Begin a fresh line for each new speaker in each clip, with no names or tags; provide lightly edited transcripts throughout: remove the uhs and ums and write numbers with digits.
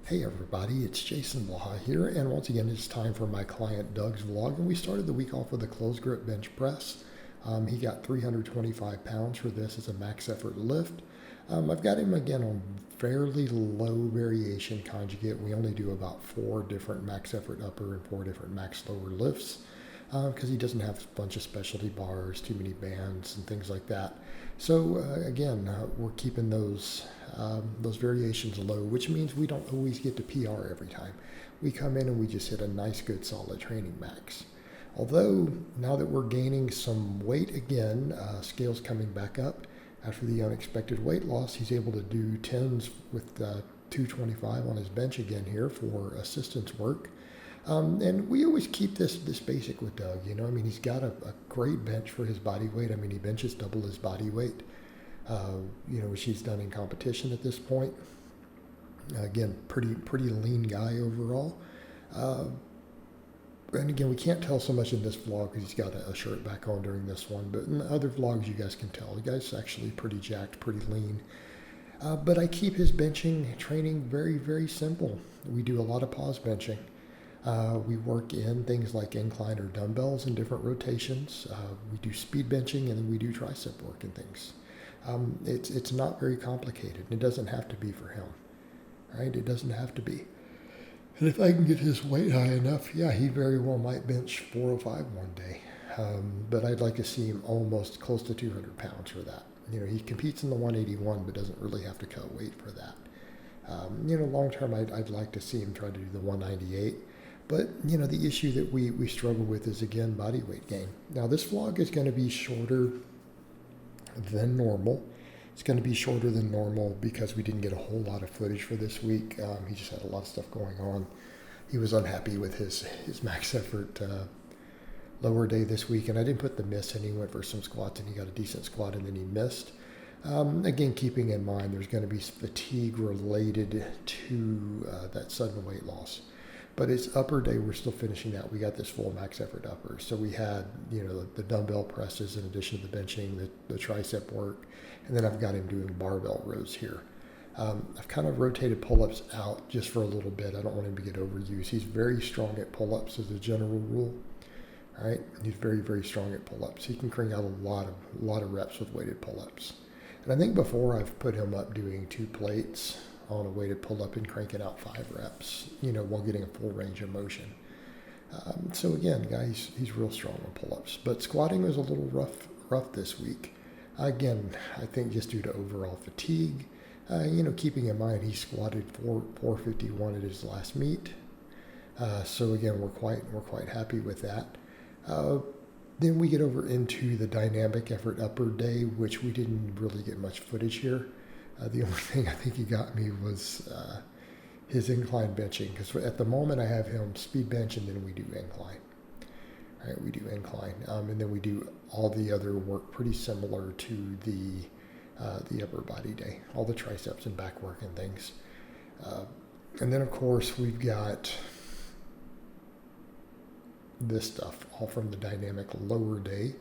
Hey everybody, it's Jason Blaha here, and once again it's time for my client Doug's vlog, and we started the week off with a closed grip bench press. He got 325 pounds for this as a max effort lift. I've got him again on fairly low variation conjugate. We only do about 4 different max effort upper and 4 different max lower lifts because he doesn't have a bunch of specialty bars, too many bands, and things like that. So we're keeping those variations low, which means we don't always get to PR every time. We come in and we just hit a nice, good, solid training max. Although now that we're gaining some weight again, scales coming back up after the unexpected weight loss, he's able to do 10s with 225 on his bench again here for assistance work. And we always keep this basic with Doug. He's got a great bench for his body weight. He benches double his body weight, which he's done in competition at this point. Again, pretty lean guy overall. And again, we can't tell so much in this vlog because he's got a shirt back on during this one. But in the other vlogs, you guys can tell. The guy's actually pretty jacked, pretty lean. But I keep his benching training very, very simple. We do a lot of pause benching. We work in things like incline or dumbbells in different rotations. We do speed benching, and then we do tricep work and things. It's not very complicated. It doesn't have to be for him, right? It doesn't have to be. And if I can get his weight high enough, yeah, he very well might bench 405 one day. But I'd like to see him almost close to 200 pounds for that. He competes in the 181, but doesn't really have to cut weight for that. Long term, I'd like to see him try to do the 198. But, the issue that we struggle with is, again, body weight gain. Now, this vlog is going to be shorter than normal. It's going to be shorter than normal because we didn't get a whole lot of footage for this week. He just had a lot of stuff going on. He was unhappy with his max effort lower day this week, and I didn't put the miss in. He went for some squats, and he got a decent squat, and then he missed. Again, keeping in mind there's going to be fatigue related to that sudden weight loss. But it's upper day, we're still finishing that. We got this full max effort upper. So we had, the dumbbell presses in addition to the benching, the tricep work, and then I've got him doing barbell rows here. I've kind of rotated pull-ups out just for a little bit. I don't want him to get overused. He's very strong at pull-ups as a general rule. All right, he's very, very strong at pull-ups. He can crank out a lot of reps with weighted pull-ups. And I think before I've put him up doing 2 plates on a weighted pull-up and cranking out 5 reps, while getting a full range of motion. So again, guys, he's real strong on pull-ups. But squatting was a little rough this week. Again, I think just due to overall fatigue. Keeping in mind he squatted 451 at his last meet. So again, we're quite happy with that. Then we get over into the dynamic effort upper day, which we didn't really get much footage here. The only thing I think he got me was his incline benching, because at the moment I have him speed bench and then we do incline. All right, we do incline, and then we do all the other work pretty similar to the upper body day, all the triceps and back work and things. And then of course we've got this stuff all from the dynamic lower day.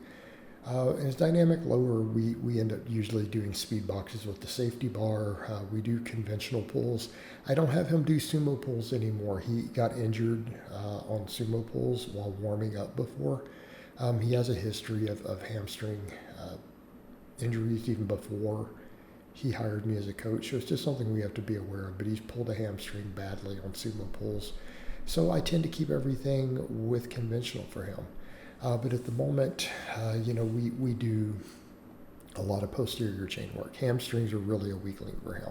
As dynamic lower, we end up usually doing speed boxes with the safety bar. We do conventional pulls. I don't have him do sumo pulls anymore. He got injured on sumo pulls while warming up before. He has a history of hamstring injuries even before he hired me as a coach. So it's just something we have to be aware of, but he's pulled a hamstring badly on sumo pulls. So I tend to keep everything with conventional for him. But at the moment, we do a lot of posterior chain work. Hamstrings are really a weak link for him.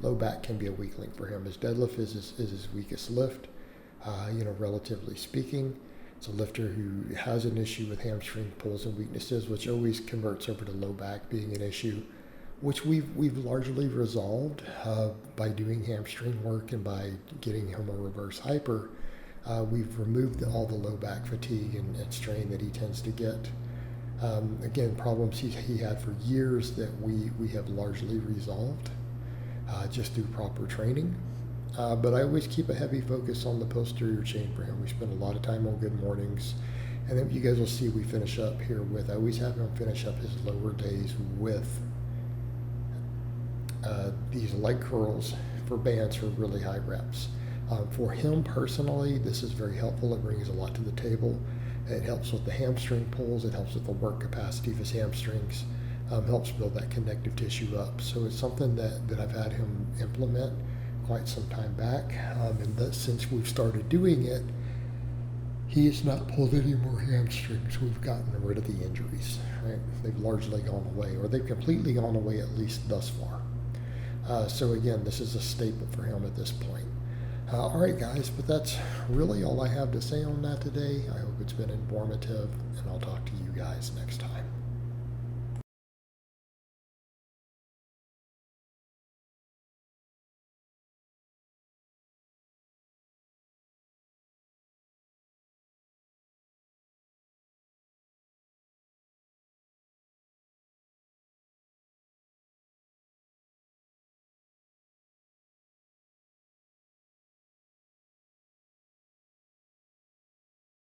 Low back can be a weak link for him. His deadlift is his weakest lift, relatively speaking. It's a lifter who has an issue with hamstring pulls and weaknesses, which always converts over to low back being an issue, which we've largely resolved by doing hamstring work and by getting him a reverse hyper. We've removed all the low back fatigue and strain that he tends to get. Again, problems he had for years that we have largely resolved just through proper training. But I always keep a heavy focus on the posterior chain for him. We spend a lot of time on good mornings. And then you guys will see we finish up here with, I always have him finish up his lower days with these leg curls for bands for really high reps. For him personally, this is very helpful. It brings a lot to the table. It helps with the hamstring pulls. It helps with the work capacity of his hamstrings. Helps build that connective tissue up. So it's something that I've had him implement quite some time back. And that since we've started doing it, he has not pulled any more hamstrings. We've gotten rid of the injuries, right? They've largely gone away, or they've completely gone away, at least thus far. So again, this is a staple for him at this point. All right, guys, but that's really all I have to say on that today. I hope it's been informative, and I'll talk to you guys next time.